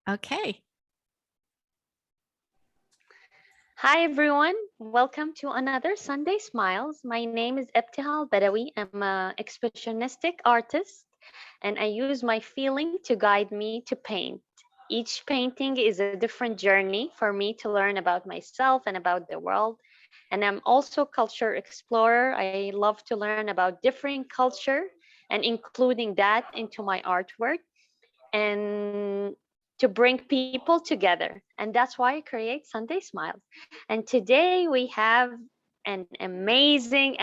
Okay. Hi everyone, welcome to another Sunday Smiles. My name is Ebtihal Badawi. I'm an expressionistic artist and I use my feeling to guide me to paint. Each painting is a different journey for me to learn about myself and about the world. And I'm also a culture explorer. I love to learn about different culture and including that into my artwork and to bring people together. And that's why I create Sunday Smiles. And today we have an amazing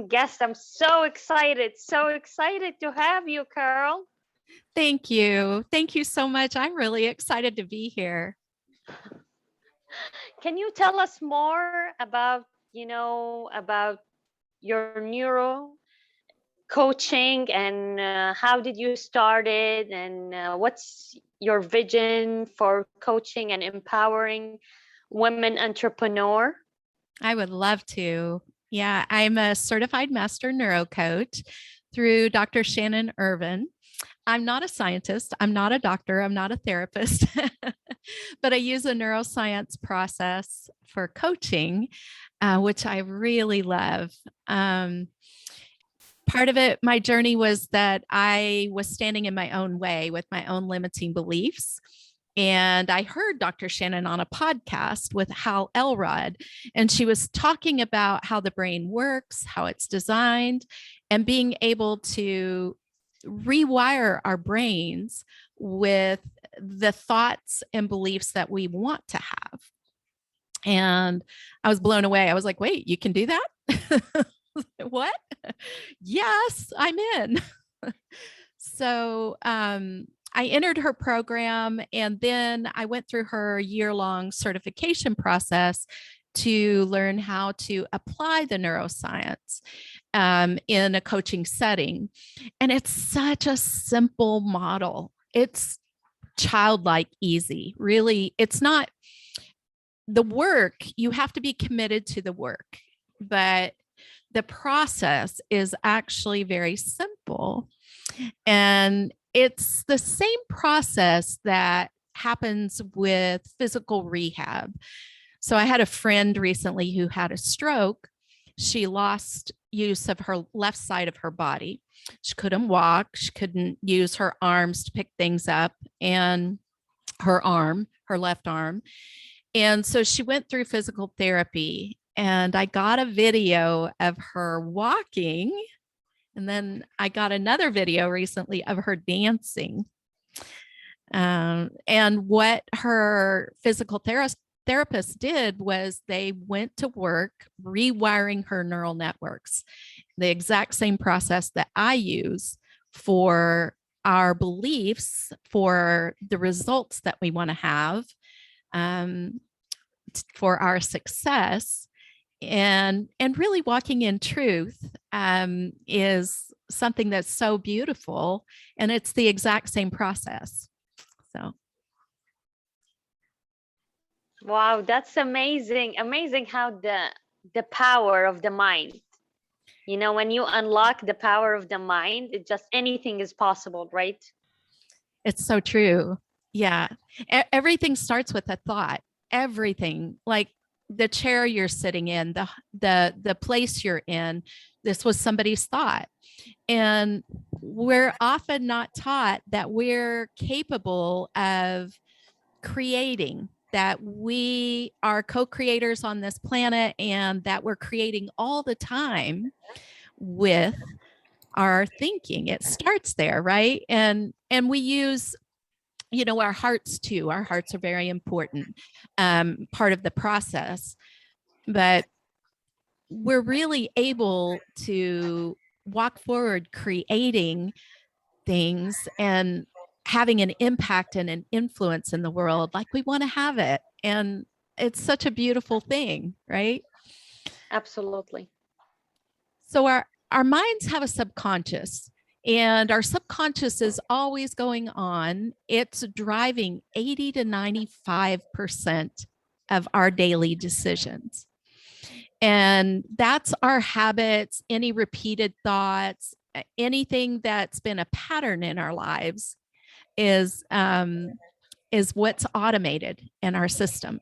guest. I'm so excited to have you, Carol. Thank you. Thank you so much. I'm really excited to be here. Can you tell us more about, about your neuro coaching and how did you start it and what's your vision for coaching and empowering women entrepreneur? I would love to. Yeah, I'm a certified master neurocoach through Dr. Shannon Irvin. I'm not a scientist. I'm not a doctor. I'm not a therapist, but I use a neuroscience process for coaching, which I really love. Part of it, my journey was that I was standing in my own way with my own limiting beliefs. And I heard Dr. Shannon on a podcast with Hal Elrod, and she was talking about how the brain works, how it's designed, and being able to rewire our brains with the thoughts and beliefs that we want to have. And I was blown away. I was like, wait, you can do that? What? Yes, I'm in. So I entered her program, and then I went through her year-long certification process to learn how to apply the neuroscience in a coaching setting. And it's such a simple model. It's childlike easy. Really, it's not the work. You have to be committed to the work, but the process is actually very simple. And it's the same process that happens with physical rehab. So I had a friend recently who had a stroke. She lost use of her left side of her body. She couldn't walk. She couldn't use her arms to pick things up, and her left arm. And so she went through physical therapy, and I got a video of her walking. And then I got another video recently of her dancing. And what her physical therapist did was they went to work rewiring her neural networks, the exact same process that I use for our beliefs, for the results that we want to have, for our success. And really walking in truth is something that's so beautiful, and it's the exact same process. So Wow, that's amazing how the power of the mind, when you unlock the power of the mind, it just anything is possible, right? it's so true. Yeah. Everything starts with a thought. Everything, like the chair you're sitting in, the place you're in, this was somebody's thought. And we're often not taught that we're capable of creating, that we are co-creators on this planet, and that we're creating all the time with our thinking. It starts there, right? And we use our hearts too. Our hearts are very important part of the process, but we're really able to walk forward creating things and having an impact and an influence in the world like we want to have it. And it's such a beautiful thing, right? Absolutely. So our minds have a subconscious, and our subconscious is always going on. It's driving 80 to 95% of our daily decisions. And that's our habits, any repeated thoughts, anything that's been a pattern in our lives is is what's automated in our system.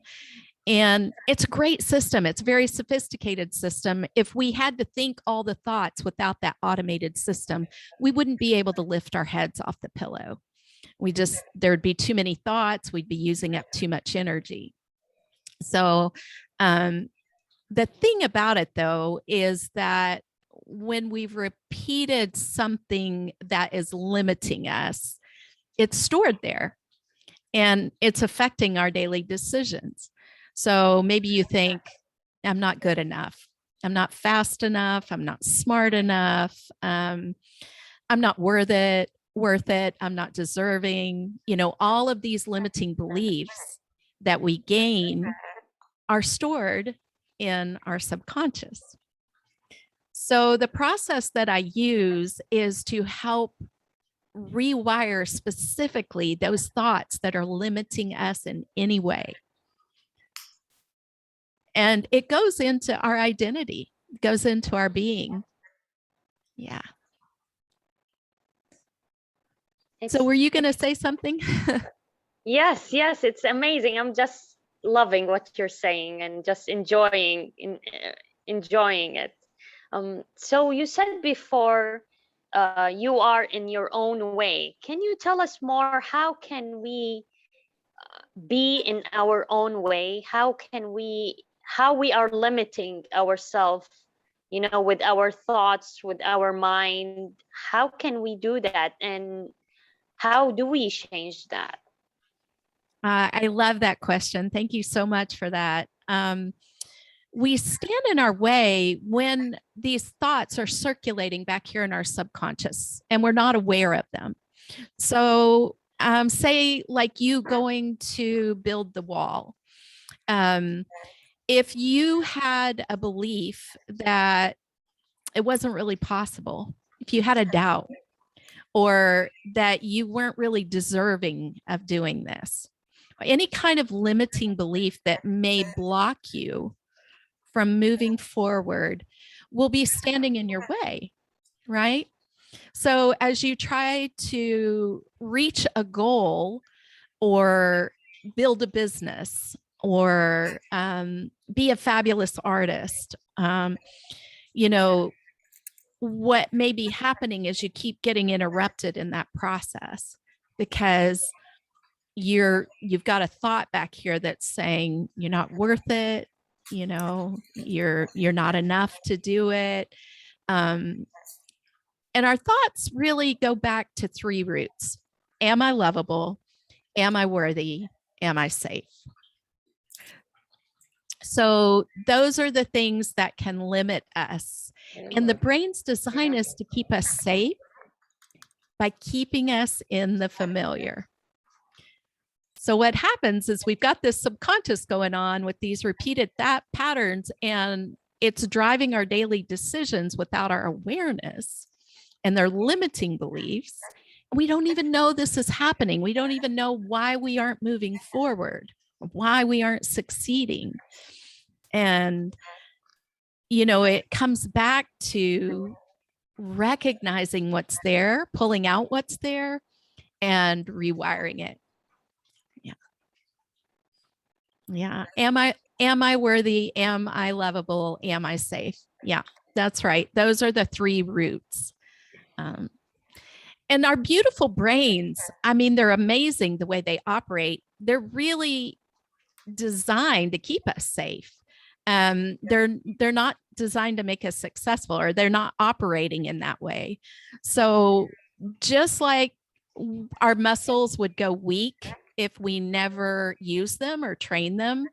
And it's a great system. It's a very sophisticated system. If we had to think all the thoughts without that automated system, we wouldn't be able to lift our heads off the pillow. There'd be too many thoughts. We'd be using up too much energy. So the thing about it, though, is that when we've repeated something that is limiting us, it's stored there and it's affecting our daily decisions. So maybe you think, I'm not good enough. I'm not fast enough. I'm not smart enough. I'm not worth it. I'm not deserving. All of these limiting beliefs that we gain are stored in our subconscious. So the process that I use is to help rewire specifically those thoughts that are limiting us in any way. And it goes into our identity, it goes into our being. Yeah. So were you going to say something? Yes, it's amazing. I'm just loving what you're saying and just enjoying it. So you said before, you are in your own way. Can you tell us more? How can we be in our own way? How we are limiting ourselves, with our thoughts, with our mind? How can we do that? And how do we change that? I love that question. Thank you so much for that. We stand in our way when these thoughts are circulating back here in our subconscious and we're not aware of them. So say like you going to build the wall. If you had a belief that it wasn't really possible, if you had a doubt or that you weren't really deserving of doing this, any kind of limiting belief that may block you from moving forward will be standing in your way, right? So as you try to reach a goal or build a business or be a fabulous artist, what may be happening is you keep getting interrupted in that process because you've got a thought back here that's saying you're not worth it, you're not enough to do it. And our thoughts really go back to 3 roots. Am I lovable? Am I worthy? Am I safe? So those are the things that can limit us. And the brain's design is to keep us safe by keeping us in the familiar. So what happens is we've got this subconscious going on with these repeated patterns, and it's driving our daily decisions without our awareness, and they're limiting beliefs. We don't even know this is happening. We don't even know why we aren't moving forward, why we aren't succeeding. And, it comes back to recognizing what's there, pulling out what's there, and rewiring it. Yeah. Am I worthy? Am I lovable? Am I safe? Yeah, that's right. Those are the 3 roots. And our beautiful brains, they're amazing the way they operate. They're really designed to keep us safe. They're not designed to make us successful, or they're not operating in that way. So just like our muscles would go weak if we never use them or train them,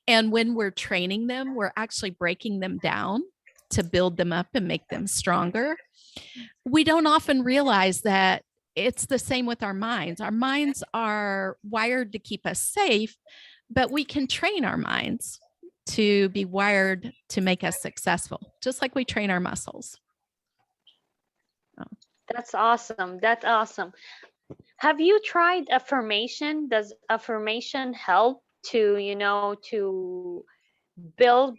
and when we're training them, we're actually breaking them down to build them up and make them stronger. We don't often realize that it's the same with our minds. Our minds are wired to keep us safe, but we can train our minds to be wired to make us successful, just like we train our muscles. That's awesome. That's awesome. Have you tried affirmation? Does affirmation help to, to build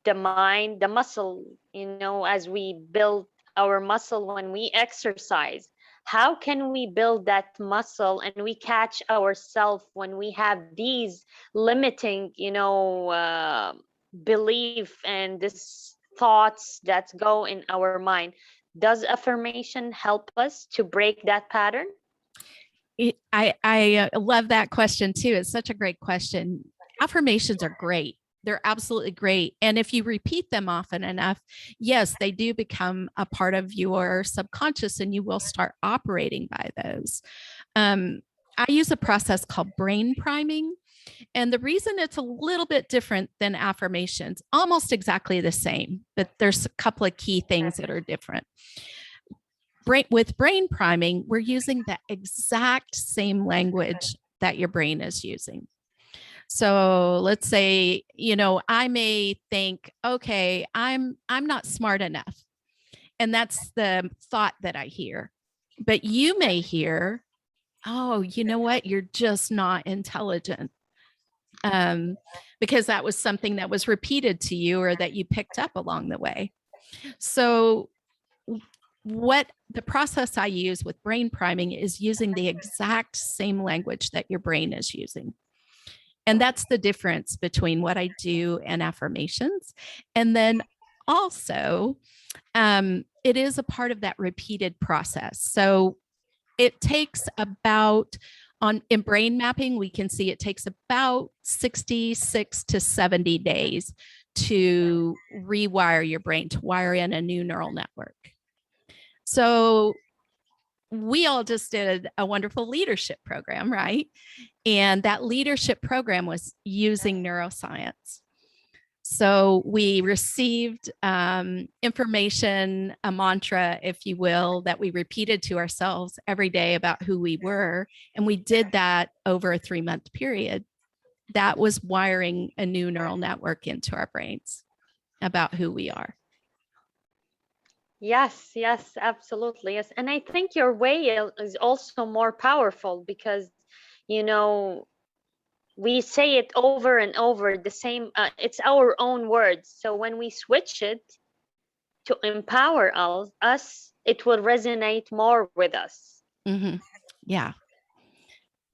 the mind, the muscle, as we build our muscle when we exercise? How can we build that muscle and we catch ourselves when we have these limiting, belief and this thoughts that go in our mind? Does affirmation help us to break that pattern? I love that question too. It's such a great question. Affirmations are great. They're absolutely great. And if you repeat them often enough, yes, they do become a part of your subconscious and you will start operating by those. I use a process called brain priming. And the reason it's a little bit different than affirmations, almost exactly the same, but there's a couple of key things that are different. With brain priming, we're using the exact same language that your brain is using. So let's say, I may think, okay, I'm not smart enough. And that's the thought that I hear. But you may hear, oh, you know what? You're just not intelligent. Because that was something that was repeated to you or that you picked up along the way. So what the process I use with brain priming is using the exact same language that your brain is using. And that's the difference between what I do and affirmations. And then also, it is a part of that repeated process. So it takes about, in brain mapping, we can see it takes about 66 to 70 days to rewire your brain, to wire in a new neural network. So we all just did a wonderful leadership program, right? And that leadership program was using neuroscience. So we received information, a mantra, if you will, that we repeated to ourselves every day about who we were. And we did that over a 3-month period. That was wiring a new neural network into our brains about who we are. Yes, absolutely. Yes. And I think your way is also more powerful because, we say it over and over the same, it's our own words. So when we switch it to empower us, it will resonate more with us. Mm-hmm. Yeah.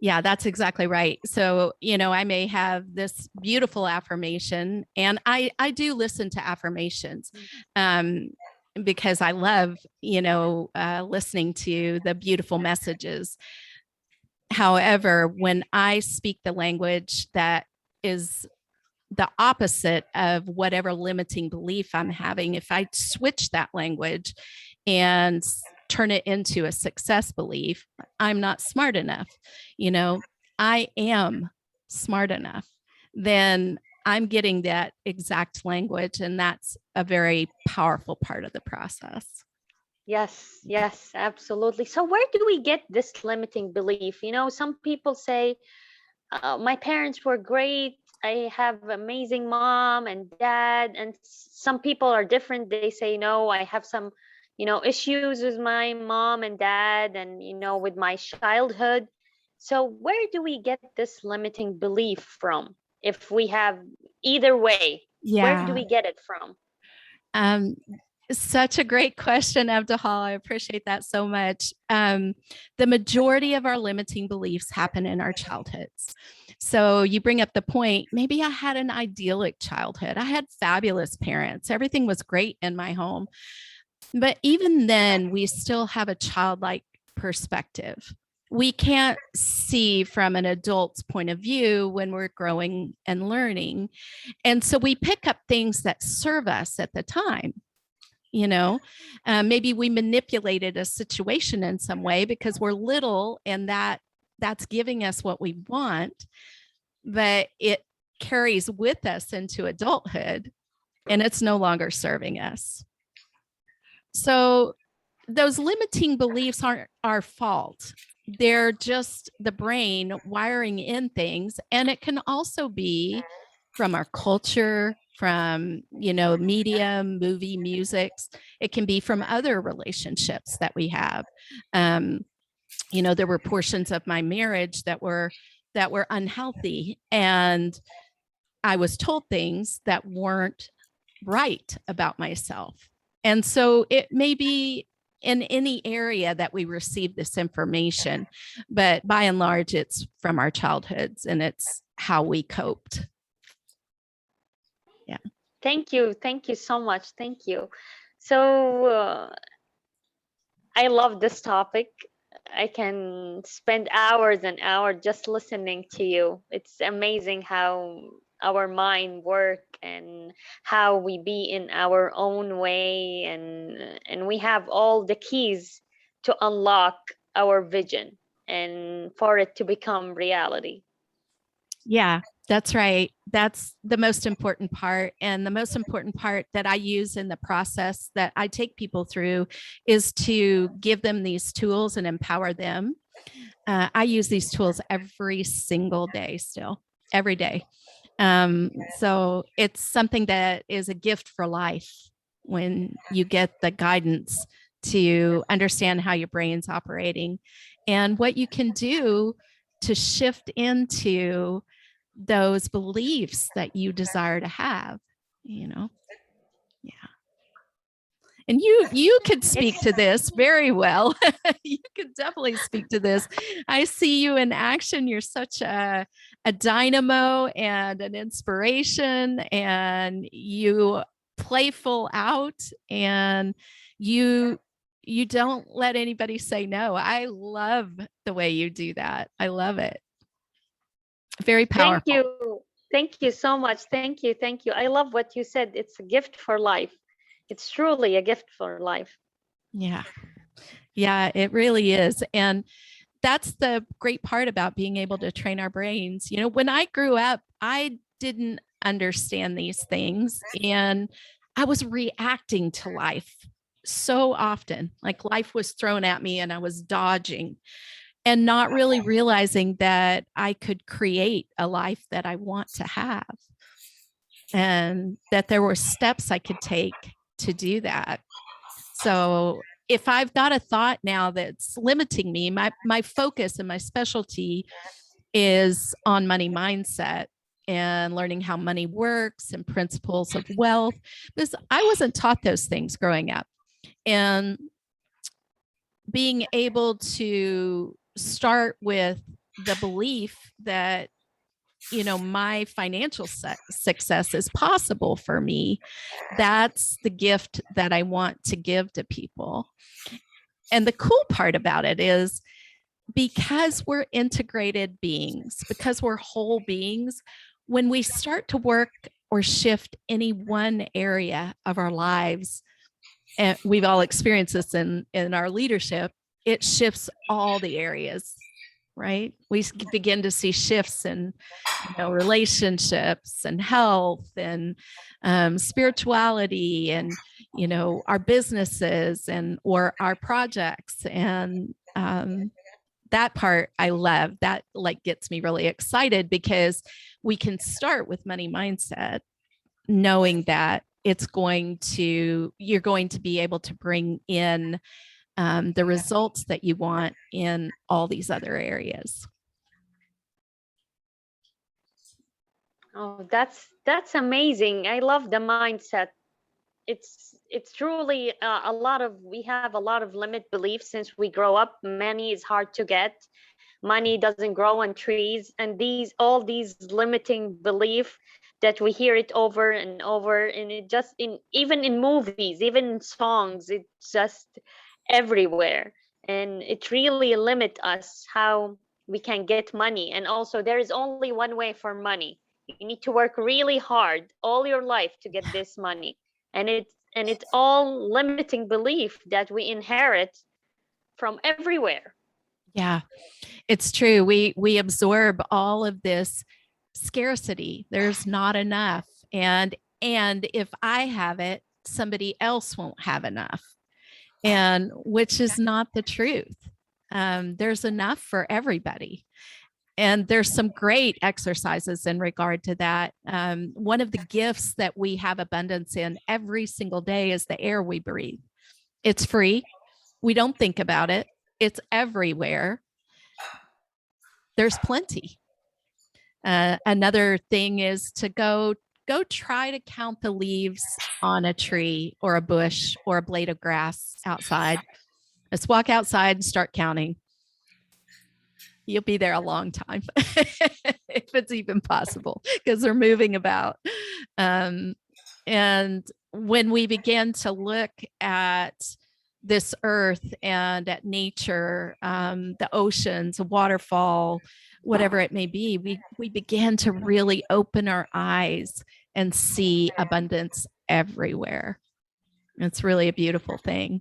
Yeah, that's exactly right. So, I may have this beautiful affirmation, and I do listen to affirmations because I love, listening to the beautiful messages. However, when I speak the language that is the opposite of whatever limiting belief I'm having, if I switch that language and turn it into a success belief, I'm not smart enough, I am smart enough, then I'm getting that exact language. And that's a very powerful part of the process. Yes, absolutely. So where do we get this limiting belief? Some people say, my parents were great. I have amazing mom and dad. And some people are different. They say, no, I have some, issues with my mom and dad and, with my childhood. So where do we get this limiting belief from? If we have either way, where do Yeah. we get it from? Such a great question, Abdahal. I appreciate that so much. The majority of our limiting beliefs happen in our childhoods. So you bring up the point, maybe I had an idyllic childhood. I had fabulous parents. Everything was great in my home. But even then, we still have a childlike perspective. We can't see from an adult's point of view when we're growing and learning. And so we pick up things that serve us at the time. Maybe we manipulated a situation in some way because we're little and that's giving us what we want, but it carries with us into adulthood and it's no longer serving us. So those limiting beliefs aren't our fault. They're just the brain wiring in things. And it can also be from our culture, from, media, movie, musics. It can be from other relationships that we have. There were portions of my marriage that were unhealthy, and I was told things that weren't right about myself. And so it may be in any area that we receive this information. But by and large, it's from our childhoods and it's how we coped. Yeah. Thank you. Thank you so much. Thank you. So I love this topic. I can spend hours and hours just listening to you. It's amazing how our mind work and how we be in our own way, and we have all the keys to unlock our vision and for it to become reality. Yeah, that's right. That's the most important part. And the most important part that I use in the process that I take people through is to give them these tools and empower them. I use these tools every single day, still, every day. So it's something that is a gift for life when you get the guidance to understand how your brain's operating and what you can do to shift into those beliefs that you desire to have, you know. Yeah. And you could speak to this very well. You could definitely speak to this. I see you in action. You're such a dynamo and an inspiration, and you playful out, and you don't let anybody say no. I love the way you do that. I love it. Very powerful. Thank you. Thank you so much. Thank you. Thank you. I love what you said. It's a gift for life. It's truly a gift for life. Yeah. Yeah, it really is. And that's the great part about being able to train our brains. You know, when I grew up, I didn't understand these things and I was reacting to life so often. Like life was thrown at me and I was dodging and not really realizing that I could create a life that I want to have and that there were steps I could take to do that. So if I've got a thought now that's limiting me, my focus and my specialty is on money mindset and learning how money works and principles of wealth, because I wasn't taught those things growing up. And being able to start with the belief that, you know, my financial success is possible for me, that's the gift that I want to give to people. And the cool part about it is because we're integrated beings, because we're whole beings, when we start to work or shift any one area of our lives, and we've all experienced this in our leadership, it shifts all the areas, right? We begin to see shifts in, you know, relationships and health and spirituality and, you know, our businesses and or our projects. And that part I love. That like gets me really excited because we can start with money mindset, knowing that you're going to be able to bring in the results that you want in all these other areas. Oh, that's amazing. I love the mindset. It's truly a lot of we have a lot of limit beliefs since we grow up. Money is hard to get. Money doesn't grow on trees, and all these limiting belief that we hear it over and over, and it just in even in movies, even in songs, it's just everywhere, and it really limit us how we can get money. And also there is only one way for money. You need to work really hard all your life to get this money, and it's all limiting belief that we inherit from everywhere. Yeah, it's true. We absorb all of this scarcity. There's not enough. And if I have it, somebody else won't have enough. And which is not the truth. There's enough for everybody. And there's some great exercises in regard to that. One of the gifts that we have abundance in every single day is the air we breathe. It's free. We don't think about it. It's everywhere. There's plenty. Another thing is to go try to count the leaves on a tree or a bush or a blade of grass outside. Let's walk outside and start counting. You'll be there a long time if it's even possible, because they're moving about. And when we begin to look at this earth and at nature, the oceans, a waterfall, whatever it may be, we begin to really open our eyes and see abundance everywhere. It's really a beautiful thing.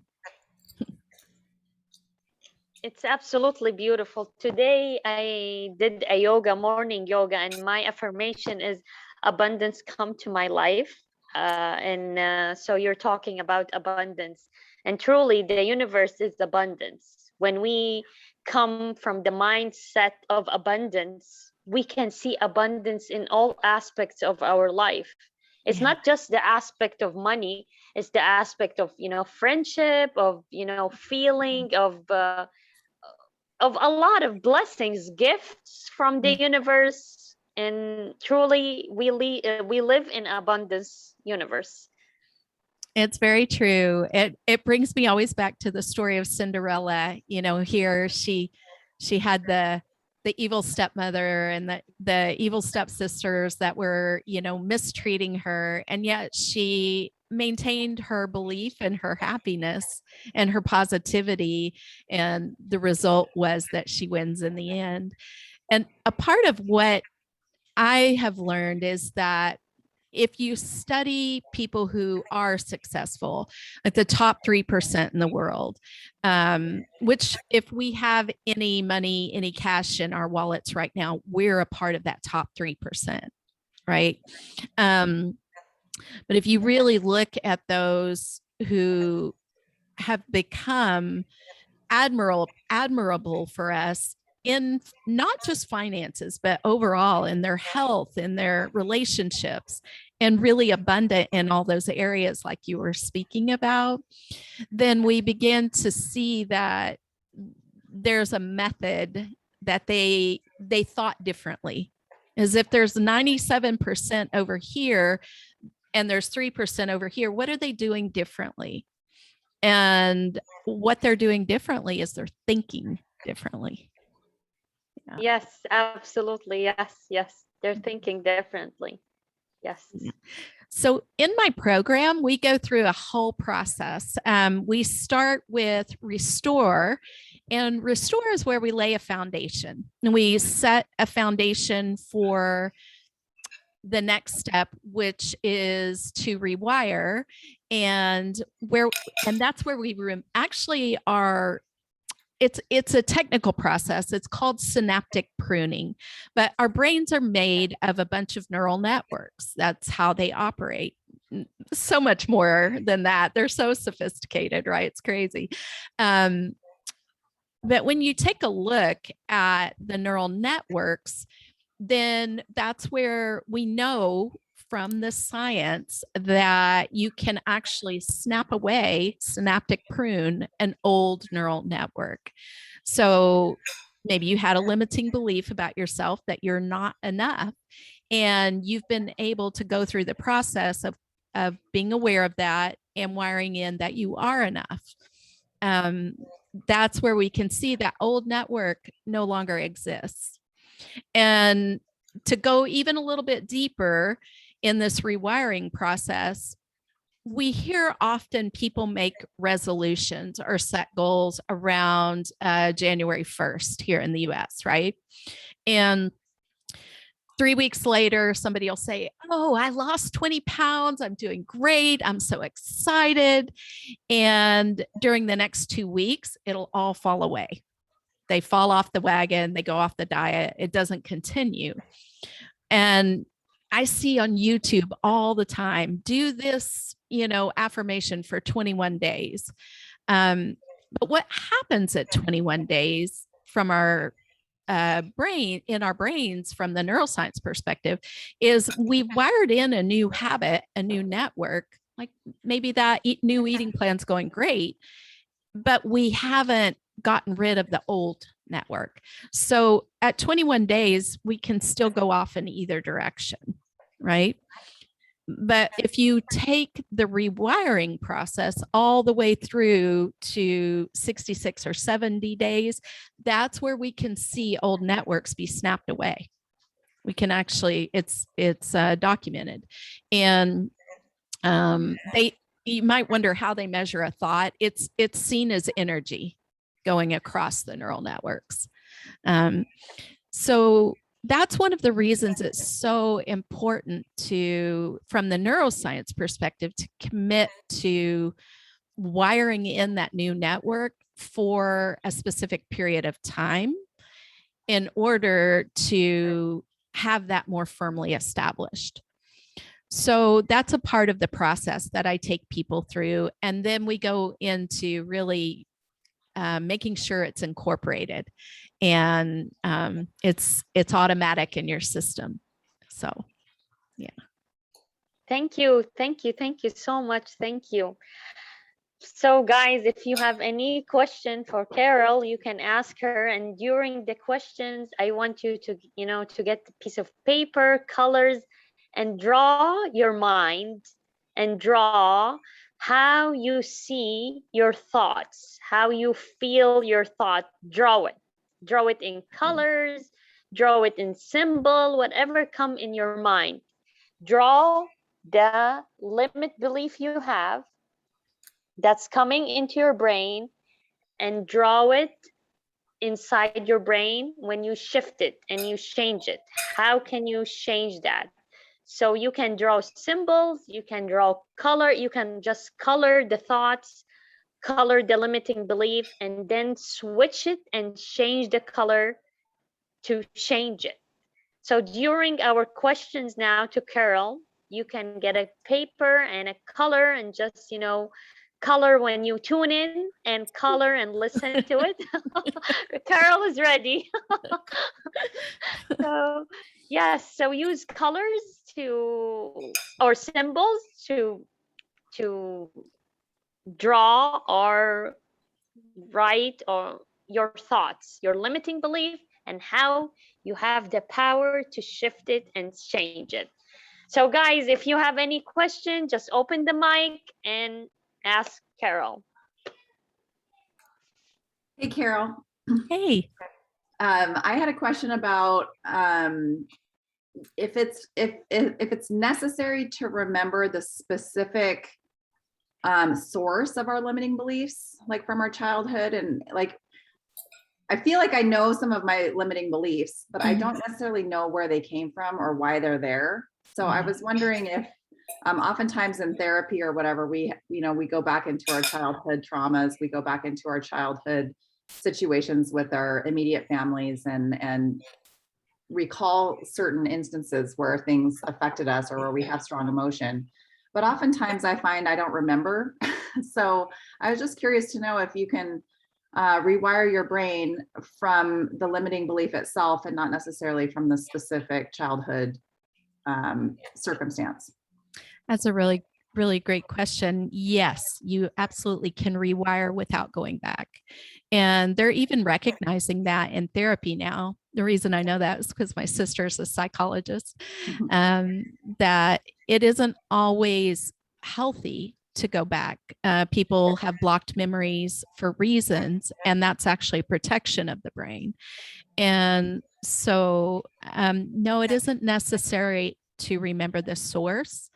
It's absolutely beautiful. Today I did a morning yoga, and my affirmation is abundance come to my life. So you're talking about abundance. And truly, the universe is abundance. When we come from the mindset of abundance, we can see abundance in all aspects of our life. It's not just the aspect of money, it's the aspect of, friendship, of, feeling, of a lot of blessings, gifts from the universe, and truly we live in abundance universe. It's very true. It brings me always back to the story of Cinderella. Here she had the evil stepmother and the evil stepsisters that were, mistreating her, and yet she maintained her belief and her happiness and her positivity, and the result was that she wins in the end. And a part of what I have learned is that if you study people who are successful, like the top 3% in the world, which if we have any money, any cash in our wallets right now, we're a part of that top 3%, right? But if you really look at those who have become admirable for us in not just finances, but overall in their health, in their relationships, and really abundant in all those areas like you were speaking about, then we begin to see that there's a method that they thought differently. As if there's 97% over here and there's 3% over here, what are they doing differently? And what they're doing differently is they're thinking differently. Yeah. Yes, absolutely. Yes. They're thinking differently. Yes. Yeah. So in my program, we go through a whole process. We start with restore, and restore is where we lay a foundation, and we set a foundation for the next step, which is to rewire. And that's where we actually are. It's a technical process. It's called synaptic pruning, but our brains are made of a bunch of neural networks. That's how they operate. So much more than that. They're so sophisticated, right? It's crazy. But when you take a look at the neural networks, then that's where we know from the science that you can actually snap away, synaptic prune an old neural network. So maybe you had a limiting belief about yourself that you're not enough, and you've been able to go through the process of being aware of that and wiring in that you are enough. That's where we can see that old network no longer exists. And to go even a little bit deeper in this rewiring process, we hear often people make resolutions or set goals around January 1st here in the US, right? And 3 weeks later, somebody will say, "Oh, I lost 20 pounds. I'm doing great. I'm so excited." And during the next 2 weeks, it'll all fall away. They fall off the wagon, they go off the diet, it doesn't continue. And I see on YouTube all the time, do this, affirmation for 21 days. But what happens at 21 days from our in our brains, from the neuroscience perspective, is we've wired in a new habit, a new network. Like maybe that new eating plan's going great, but we haven't gotten rid of the old network. So at 21 days, we can still go off in either direction, right? But if you take the rewiring process all the way through to 66 or 70 days, that's where we can see old networks be snapped away. We can actually, it's documented. And you might wonder how they measure a thought. It's seen as energy going across the neural networks. So that's one of the reasons it's so important to, from the neuroscience perspective, to commit to wiring in that new network for a specific period of time in order to have that more firmly established. So that's a part of the process that I take people through. And then we go into really making sure it's incorporated and it's automatic in your system. So, yeah. Thank you so much. Thank you. So guys, if you have any question for Carol, you can ask her. And during the questions, I want you to, to get a piece of paper, colors, and draw your mind and draw how you see your thoughts, how you feel your thought. Draw it in colors, draw it in symbol, whatever come in your mind. Draw the limit belief you have that's coming into your brain, and draw it inside your brain when you shift it and you change it. How can you change that? So you can draw symbols, you can draw color, you can just color the thoughts, color the limiting belief, and then switch it and change the color to change it. So during our questions now to Carol, you can get a paper and a color and just, color when you tune in and color and listen to it. Carol is ready. So yes, so use colors or symbols to draw or write or your thoughts, your limiting belief, and how you have the power to shift it and change it. So guys, if you have any question, just open the mic and ask Carol. Hey, Carol. Hey. I had a question about if it's necessary to remember the specific source of our limiting beliefs, like from our childhood, and like I feel like I know some of my limiting beliefs, but I don't necessarily know where they came from or why they're there. So I was wondering if oftentimes in therapy or whatever, we go back into our childhood traumas, we go back into our childhood situations with our immediate families and recall certain instances where things affected us or where we have strong emotion. But oftentimes I find I don't remember. So I was just curious to know if you can rewire your brain from the limiting belief itself and not necessarily from the specific childhood circumstance. That's a really, really great question. Yes, you absolutely can rewire without going back. And they're even recognizing that in therapy now. The reason I know that is because my sister is a psychologist, that it isn't always healthy to go back. People have blocked memories for reasons, and that's actually protection of the brain. And so, no, it isn't necessary to remember the source.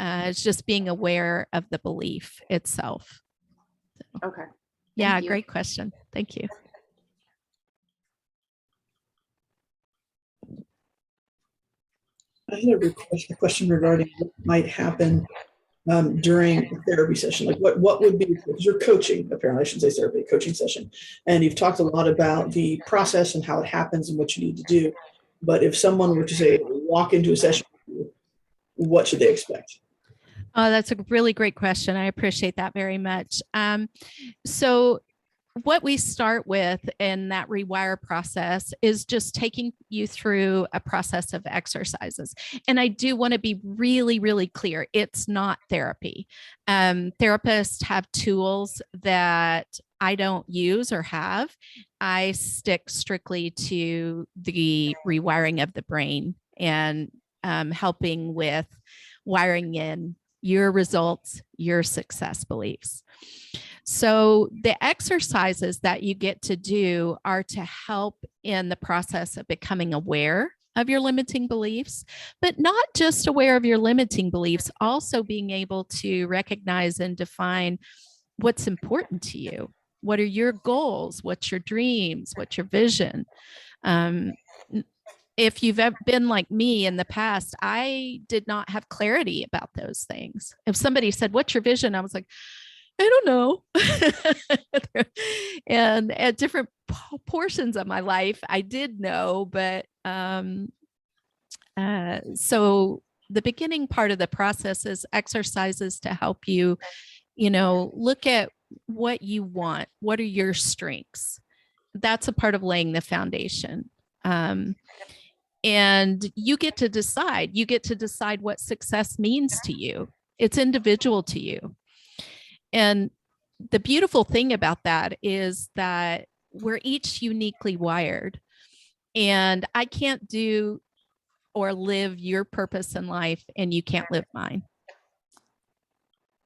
It's just being aware of the belief itself. Okay. Yeah, great question. Thank you. I had a question regarding what might happen during a therapy session. Like what would be, because you're coaching, apparently I shouldn't say therapy, coaching session. And you've talked a lot about the process and how it happens and what you need to do. But if someone were to say, walk into a session, what should they expect? Oh, that's a really great question. I appreciate that very much. So what we start with in that rewire process is just taking you through a process of exercises. And I do want to be really, really clear. It's not therapy. Therapists have tools that I don't use or have. I stick strictly to the rewiring of the brain and helping with wiring in your results, your success beliefs. So the exercises that you get to do are to help in the process of becoming aware of your limiting beliefs, but not just aware of your limiting beliefs, also being able to recognize and define what's important to you. What are your goals? What's your dreams? What's your vision? If you've ever been like me in the past, I did not have clarity about those things. If somebody said, "What's your vision?" I was like, "I don't know." And at different portions of my life, I did know, but so the beginning part of the process is exercises to help you, look at what you want. What are your strengths? That's a part of laying the foundation. And you get to decide. You get to decide what success means to you. It's individual to you. And the beautiful thing about that is that we're each uniquely wired. And I can't do or live your purpose in life, and you can't live mine.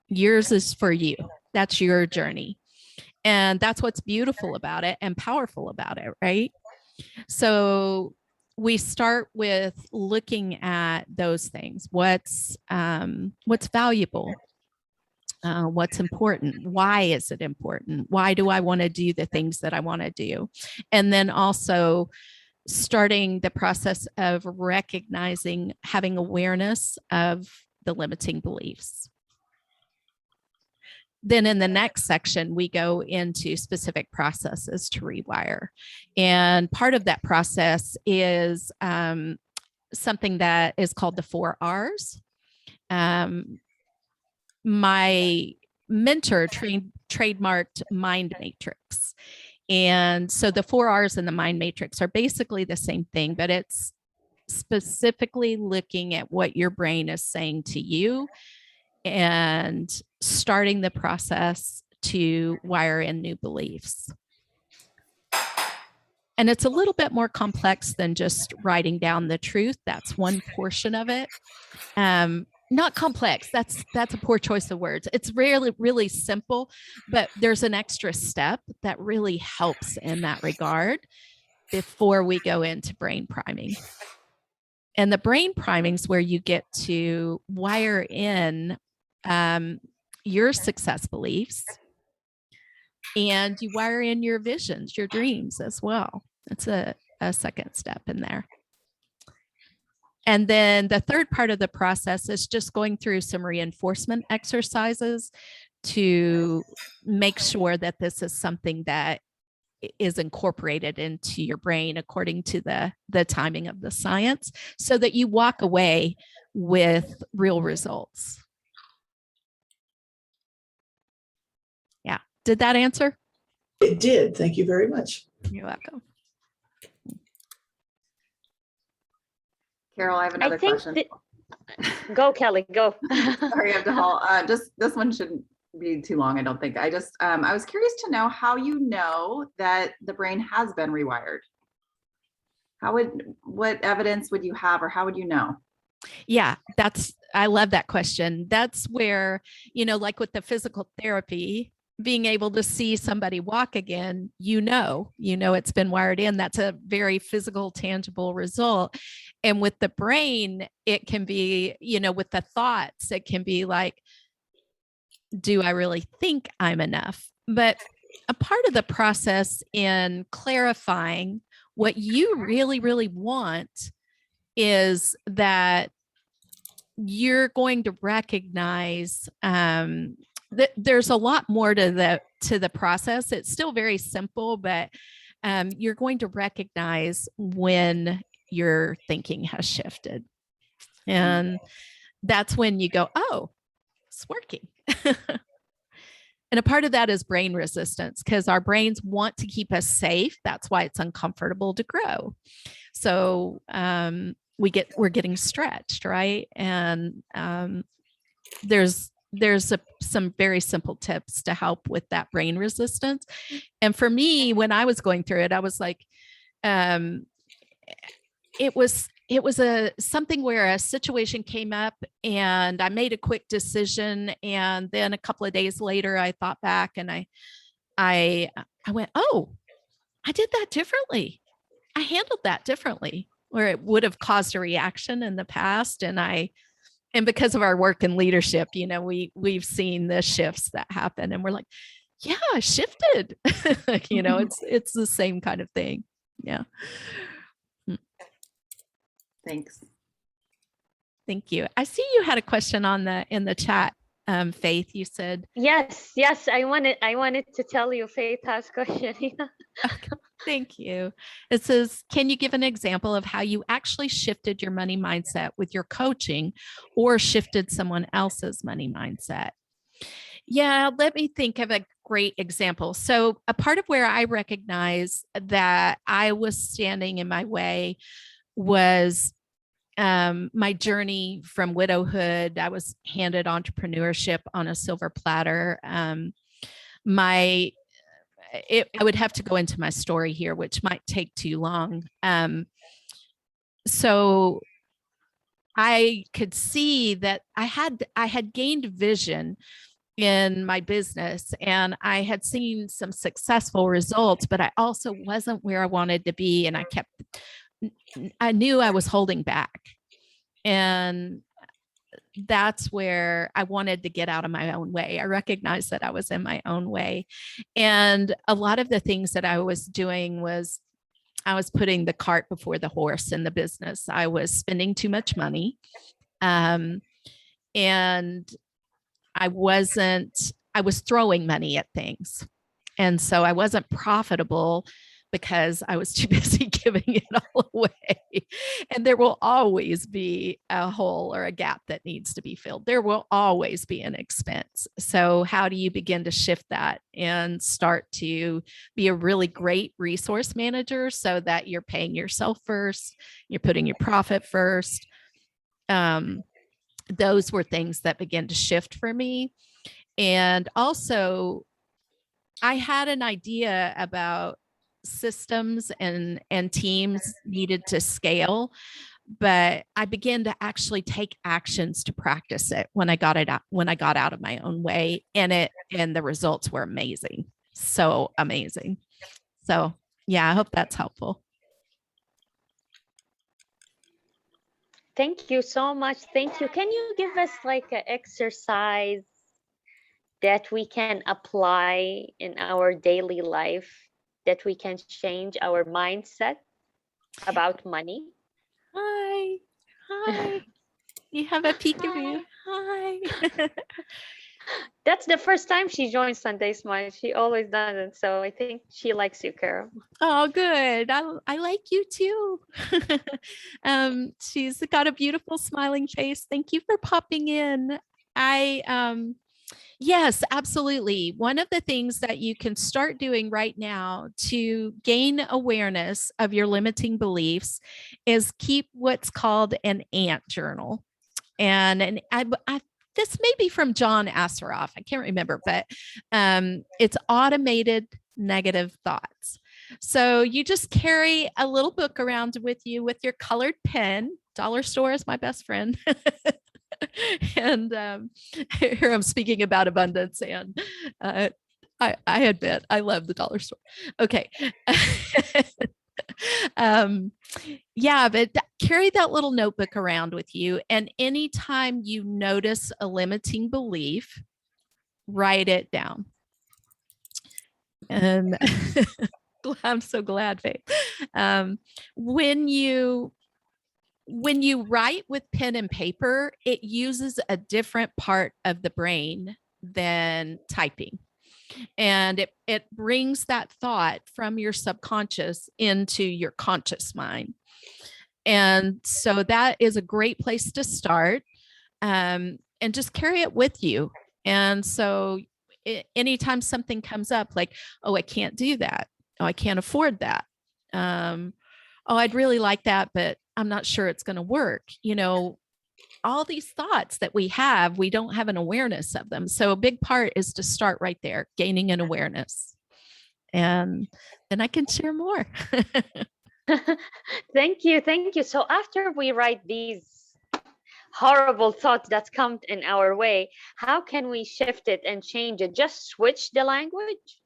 Yours is for you. That's your journey. And that's what's beautiful about it and powerful about it, right? So we start with looking at those things. What's valuable? What's important? Why is it important? Why do I want to do the things that I want to do? And then also starting the process of recognizing, having awareness of the limiting beliefs. Then in the next section, we go into specific processes to rewire. And part of that process is something that is called the 4 R's. My mentor trademarked mind matrix. And so the 4 R's in the mind matrix are basically the same thing, but it's specifically looking at what your brain is saying to you and starting the process to wire in new beliefs. And it's a little bit more complex than just writing down the truth. That's one portion of it. Not complex. That's a poor choice of words. It's really, really simple, but there's an extra step that really helps in that regard before we go into brain priming. And the brain priming is where you get to wire in your success beliefs, and you wire in your visions, your dreams as well. That's a second step in there. And then the third part of the process is just going through some reinforcement exercises to make sure that this is something that is incorporated into your brain according to the timing of the science, so that you walk away with real results. Yeah. Did that answer? It did. Thank you very much. You're welcome. Carol, I have another question. Go, Kelly, go. Sorry, Abdul. Just this one shouldn't be too long, I don't think. I was curious to know how you know that the brain has been rewired. What evidence would you have, or how would you know? Yeah, I love that question. That's where, like with the physical therapy, being able to see somebody walk again, it's been wired in. That's a very physical, tangible result. And with the brain, it can be, with the thoughts, it can be like, do I really think I'm enough? But a part of the process in clarifying what you really, really want is that you're going to recognize that there's a lot more to the process. It's still very simple, but you're going to recognize when your thinking has shifted. And that's when you go, oh, it's working. And a part of that is brain resistance, because our brains want to keep us safe. That's why it's uncomfortable to grow. So we're getting stretched, right? And there's some very simple tips to help with that brain resistance. And for me, when I was going through it, I was like, it something where a situation came up and I made a quick decision. And then a couple of days later, I thought back and I went, oh, I did that differently. I handled that differently, where it would have caused a reaction in the past. And because of our work in leadership, we've seen the shifts that happen, and we're like, yeah, I shifted. It's the same kind of thing. Yeah. Thanks. Thank you. I see you had a question in the chat. Faith, you said. Yes. I wanted to tell you Faith has a question. Thank you. It says, can you give an example of how you actually shifted your money mindset with your coaching or shifted someone else's money mindset? Yeah, let me think of a great example. So a part of where I recognize that I was standing in my way was my journey from widowhood. I was handed entrepreneurship on a silver platter. I would have to go into my story here, which might take too long. So I could see that I had gained vision in my business, and I had seen some successful results, but I also wasn't where I wanted to be. And I knew I was holding back. And that's where I wanted to get out of my own way. I recognized that I was in my own way. And a lot of the things that I was doing was I was putting the cart before the horse in the business. I was spending too much money. And I was throwing money at things. And so I wasn't profitable because I was too busy giving it all away. And there will always be a hole or a gap that needs to be filled. There will always be an expense. So how do you begin to shift that and start to be a really great resource manager so that you're paying yourself first, you're putting your profit first? Those were things that began to shift for me. And also, I had an idea about systems and teams needed to scale, but I began to actually take actions to practice it when I got out of my own way, and the results were amazing. So amazing. So yeah, I hope that's helpful. Thank you so much. Thank you. Can you give us like an exercise that we can apply in our daily life, that we can change our mindset about money? Hi. You have a peek of you. Hi. That's the first time she joins Sunday Smile. She always does it. So I think she likes you, Carol. Oh, good. I like you too. She's got a beautiful smiling face. Thank you for popping in. Yes, absolutely. One of the things that you can start doing right now to gain awareness of your limiting beliefs is keep what's called an ant journal. And this may be from John Asseroff. I can't remember, but it's automated negative thoughts. So you just carry a little book around with you with your colored pen. Dollar store is my best friend. And here I'm speaking about abundance, and I admit I love the dollar store. Okay. Yeah, but carry that little notebook around with you, and anytime you notice a limiting belief, write it down. And I'm so glad, Faith. When you write with pen and paper, it uses a different part of the brain than typing. And it brings that thought from your subconscious into your conscious mind. And so that is a great place to start, and just carry it with you. And so anytime something comes up like, oh, I can't do that. Oh, I can't afford that. Oh, I'd really like that, but I'm not sure it's going to work. All these thoughts that we have, we don't have an awareness of them. So a big part is to start right there, gaining an awareness. And then I can share more. Thank you. Thank you. So after we write these horrible thoughts that come in our way, how can we shift it and change it? Just switch the language?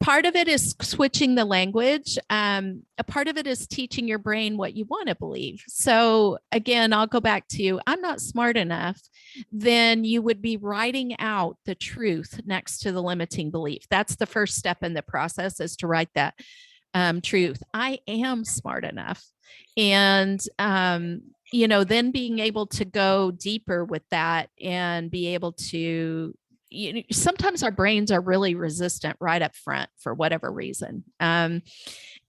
Part of it is switching the language. A part of it is teaching your brain what you want to believe. So again, I'll go back to, I'm not smart enough. Then you would be writing out the truth next to the limiting belief. That's the first step in the process, is to write that truth. I am smart enough. And, then being able to go deeper with that and be able to, sometimes our brains are really resistant right up front for whatever reason. And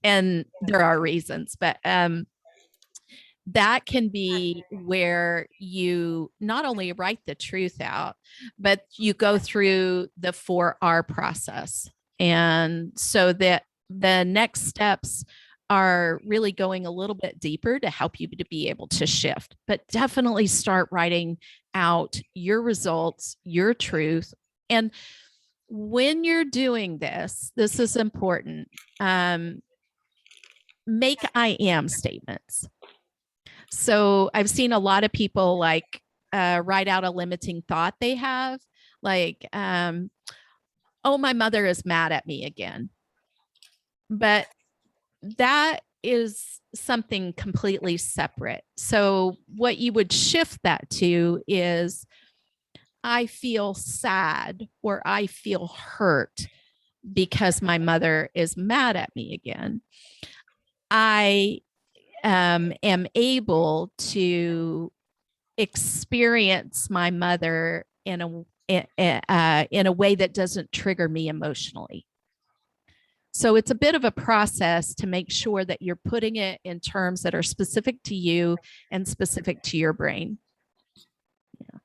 there are reasons, but that can be where you not only write the truth out, but you go through the 4R process. And so that the next steps are really going a little bit deeper to help you to be able to shift, but definitely start writing out your results, your truth. And when you're doing this is important. Make I am statements. So I've seen a lot of people write out a limiting thought they have, like, oh, my mother is mad at me again. But that is something completely separate. So what you would shift that to is, I feel sad or I feel hurt because my mother is mad at me again. I am able to experience my mother in a way that doesn't trigger me emotionally. So it's a bit of a process to make sure that you're putting it in terms that are specific to you and specific to your brain. Yeah.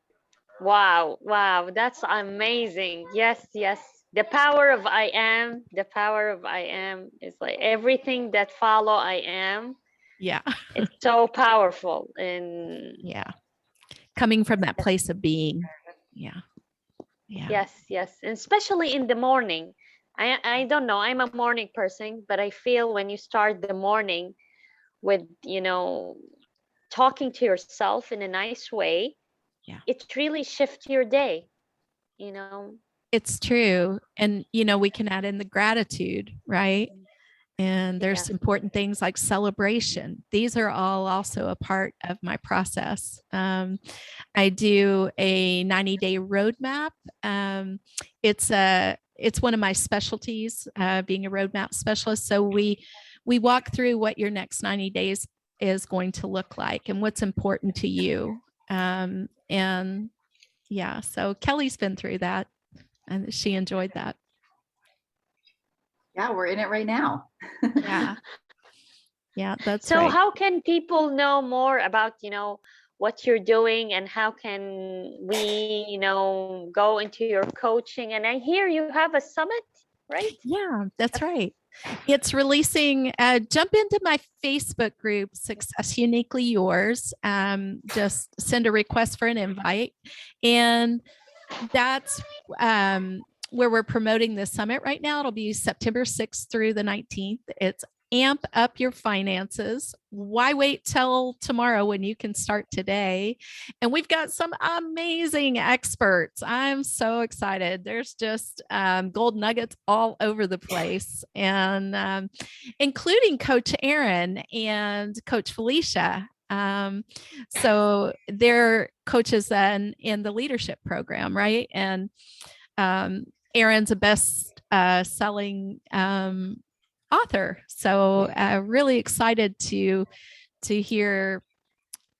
Wow. Wow. That's amazing. Yes. Yes. The power of I am, is like everything that follow I am. Yeah. It's so powerful. And yeah. Coming from that place of being. Yeah. Yeah. Yes. Yes. And especially in the morning. I don't know. I'm a morning person, but I feel when you start the morning with, talking to yourself in a nice way, it really shifts your day, It's true. And, we can add in the gratitude, right? And there's important things like celebration. These are all also a part of my process. I do a 90-day roadmap. It's one of my specialties, being a roadmap specialist. So we walk through what your next 90 days is going to look like and what's important to you. So Kelly's been through that and she enjoyed that. Yeah, we're in it right now. Yeah, that's so right. How can people know more about, what you're doing, and how can we, go into your coaching? And I hear you have a summit, right? Yeah, that's right. It's releasing, jump into my Facebook group, Success Uniquely Yours. Just send a request for an invite. And that's where we're promoting this summit right now. It'll be September 6th through the 19th. It's Amp Up Your Finances. Why wait till tomorrow when you can start today? And we've got some amazing experts. I'm so excited. There's just gold nuggets all over the place, and including Coach Aaron and Coach Felicia. So they're coaches in the leadership program, right? And Aaron's a best selling author. So really excited to hear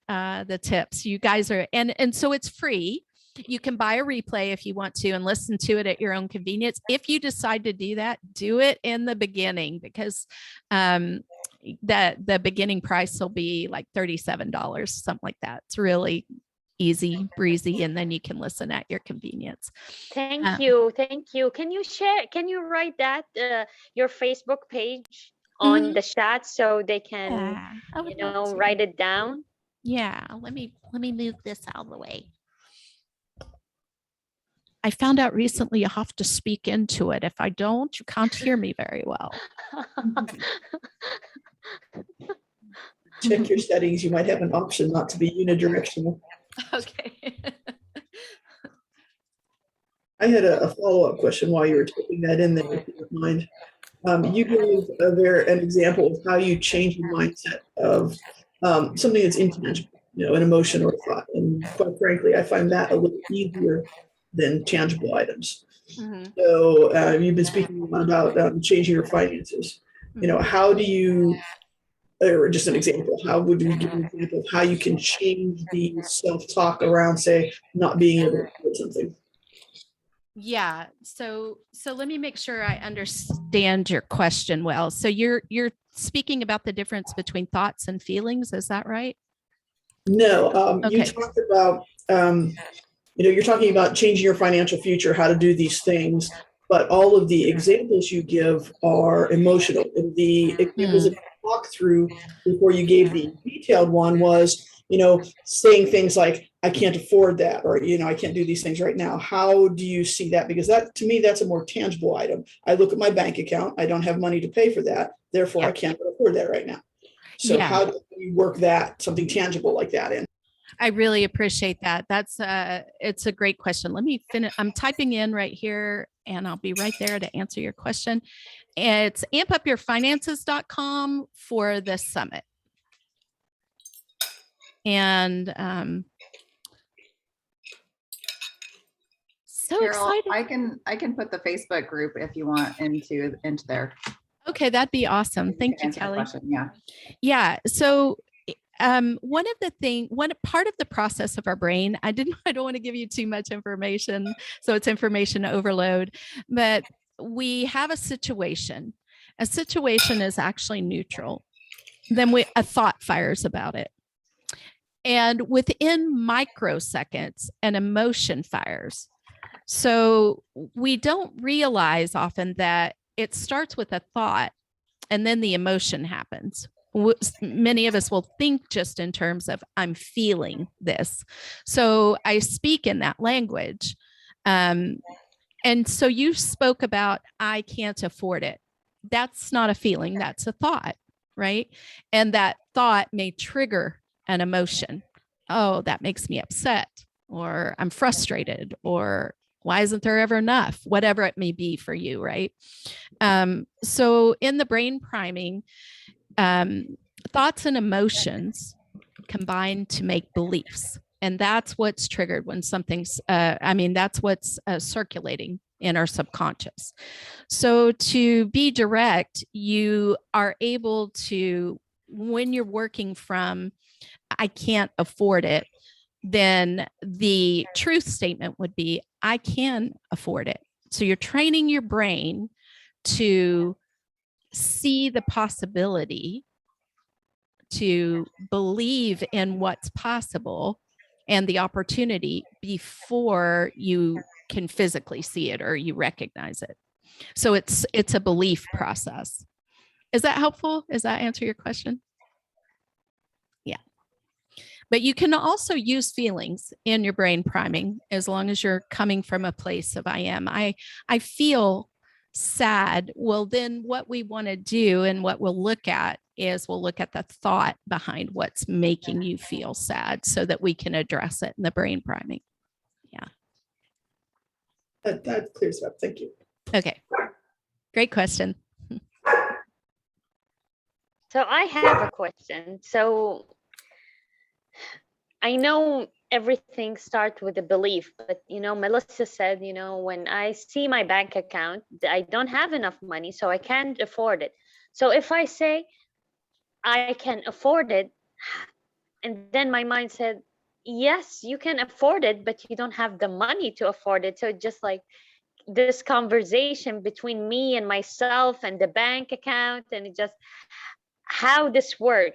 the tips. You guys are, and so it's free. You can buy a replay if you want to and listen to it at your own convenience. If you decide to do that, do it in the beginning, because the beginning price will be like $37, something like that. It's really easy breezy, and then you can listen at your convenience. Thank you. Can you write that your Facebook page on the chat so they can write it down? Yeah, let me move this out of the way. I found out recently you have to speak into it. If I don't, you can't hear me very well. Check your settings. You might have an option not to be unidirectional. Okay. I had a follow-up question while you were typing that in there, if you don't mind. You gave an example of how you change your mindset of something that's intangible, an emotion or a thought. And quite frankly, I find that a little easier than tangible items. Mhm. So you've been speaking a lot about changing your finances. How do you, or just an example, how would you give an example of how you can change the self-talk around, say, not being able to do something? Yeah. So let me make sure I understand your question well. So you're speaking about the difference between thoughts and feelings. Is that right? No, you Okay. talked about, you're talking about changing your financial future, how to do these things, but all of the examples you give are emotional. And the examples that you walked through before you gave the detailed one was, saying things like, I can't afford that, or, I can't do these things right now. How do you see that? Because that, to me, that's a more tangible item. I look at my bank account, I don't have money to pay for that. Therefore, I can't afford that right now. So how do you work that, something tangible like that in? I really appreciate that. It's a great question. Let me finish. I'm typing in right here and I'll be right there to answer your question. It's ampupyourfinances.com for the summit. And so Carol, excited. I can put the Facebook group if you want into there. Okay, that'd be awesome. Thank you, Kelly. Yeah. Yeah. So one part of the process of our brain, I don't want to give you too much information, so it's information overload, but we have a situation. A situation is actually neutral. Then a thought fires about it. And within microseconds, an emotion fires. So we don't realize often that it starts with a thought and then the emotion happens. Many of us will think just in terms of, I'm feeling this. So I speak in that language. And so you spoke about, I can't afford it. That's not a feeling, that's a thought, right? And that thought may trigger an emotion. Oh, that makes me upset, or I'm frustrated, or why isn't there ever enough? Whatever it may be for you, right? So in the brain priming, thoughts and emotions combine to make beliefs. And that's what's triggered when something's, that's what's circulating in our subconscious. So to be direct, you are able to, when you're working from, I can't afford it, then the truth statement would be, I can afford it. So you're training your brain to see the possibility, to believe in what's possible and the opportunity before you can physically see it or you recognize it. So it's a belief process. Is that helpful? Does that answer your question? Yeah. But you can also use feelings in your brain priming as long as you're coming from a place of I feel sad. Well, then what we want to do and what we'll look at is we'll look at the thought behind what's making you feel sad so that we can address it in the brain priming. Yeah. That clears it up. Thank you. Okay. Great question. So I have a question. So I know everything starts with a belief, but Melissa said, when I see my bank account, I don't have enough money, so I can't afford it. So if I say I can afford it, and then my mind said, yes, you can afford it, but you don't have the money to afford it. So just like this conversation between me and myself and the bank account, and it just how this work.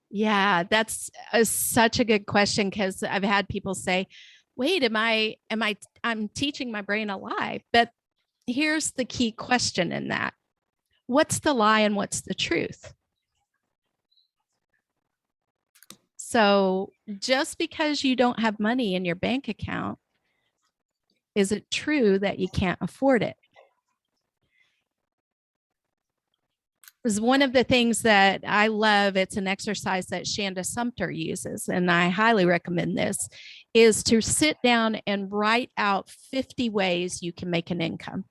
Yeah, that's such a good question, because I've had people say, wait, I'm teaching my brain a lie. But here's the key question in that. What's the lie and what's the truth? So just because you don't have money in your bank account, is it true that you can't afford it? was one of the things that I love. It's an exercise that Shanda Sumter uses, and I highly recommend this, is to sit down and write out 50 ways you can make an income.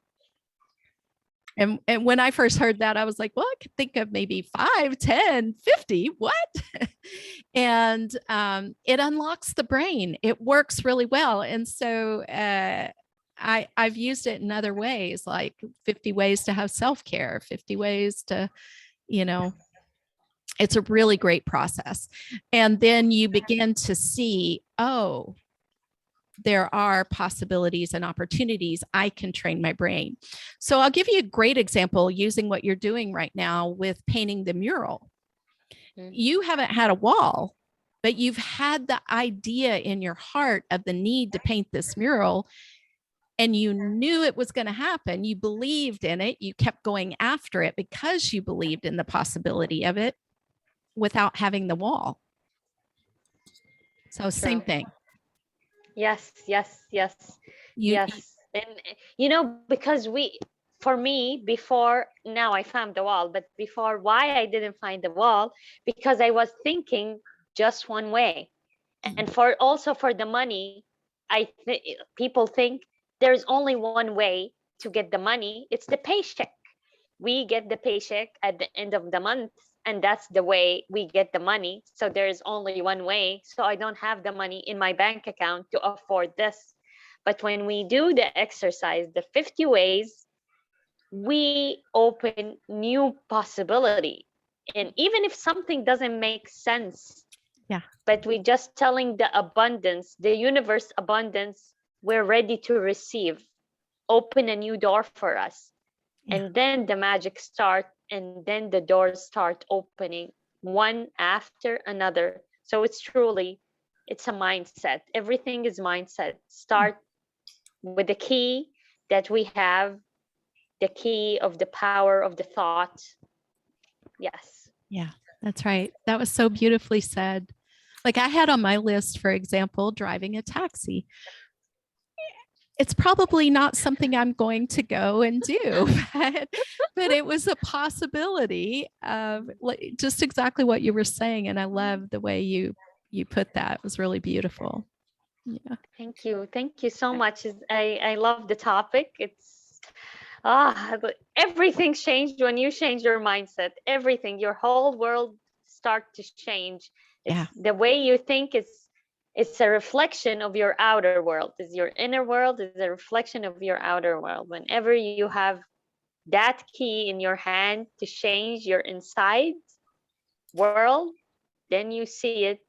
And when I first heard that, I was like, well, I could think of maybe 5, 10, 50. What? And it unlocks the brain. It works really well. And so I've used it in other ways, like 50 ways to have self-care, 50 ways to, it's a really great process. And then you begin to see, oh, there are possibilities and opportunities. I can train my brain. So I'll give you a great example using what you're doing right now with painting the mural. You haven't had a wall, but you've had the idea in your heart of the need to paint this mural, and you knew it was going to happen. You believed in it. You kept going after it because you believed in the possibility of it without having the wall. So same thing. Yes. And because for me, before, now I found the wall, but before, why I didn't find the wall, because I was thinking just one way. And for the money, people think there's only one way to get the money. It's the paycheck. We get the paycheck at the end of the month, and that's the way we get the money. So there's only one way. So I don't have the money in my bank account to afford this. But when we do the exercise, the 50 ways, we open new possibility. And even if something doesn't make sense, but we just telling the abundance, the universe abundance, we're ready to receive, open a new door for us. And then the magic start, and then the doors start opening one after another. So it's a mindset. Everything is mindset. Start with the key that we have, the key of the power of the thought. Yes. Yeah, that's right. That was so beautifully said. Like I had on my list, for example, driving a taxi. It's probably not something I'm going to go and do, but it was a possibility of just exactly what you were saying. And I love the way you put that. It was really beautiful. Yeah. Thank you. Thank you so much. I love the topic. It's everything's changed when you change your mindset. Everything, your whole world start to change. The way you think it's a reflection of your outer world. Is your inner world is a reflection of your outer world. Whenever you have that key in your hand to change your inside world, then you see it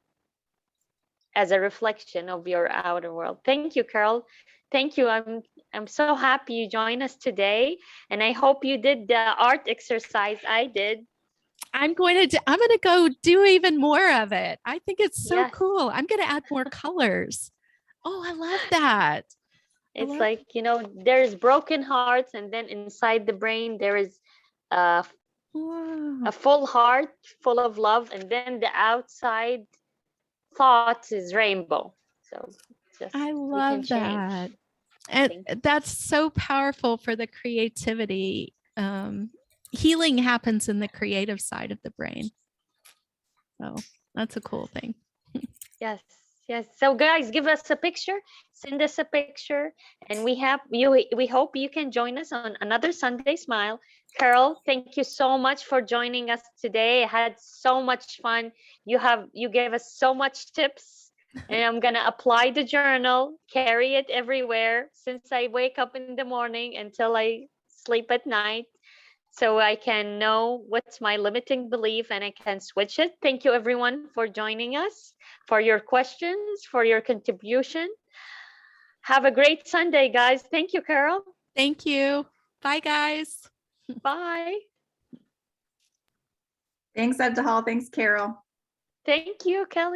as a reflection of your outer world. Thank you, Carol. Thank you. I'm so happy you joined us today, and I hope you did the art exercise I did. I'm going to go do even more of it. I think it's so cool. I'm going to add more colors. Oh, I love that. It's there's broken hearts, and then inside the brain, there is a full heart full of love. And then the outside thoughts is rainbow. So I love that. And that's so powerful for the creativity. Healing happens in the creative side of the brain. So that's a cool thing. Yes. So guys, give us a picture, send us a picture, and we hope you can join us on another Sunday Smile. Carol, thank you so much for joining us today. I had so much fun. You gave us so much tips, and I'm gonna apply the journal, carry it everywhere since I wake up in the morning until I sleep at night, so I can know what's my limiting belief and I can switch it. Thank you everyone for joining us, for your questions, for your contribution. Have a great Sunday, guys. Thank you, Carol. Thank you. Bye, guys. Bye. Thanks, Abdahal. Thanks, Carol. Thank you, Kelly.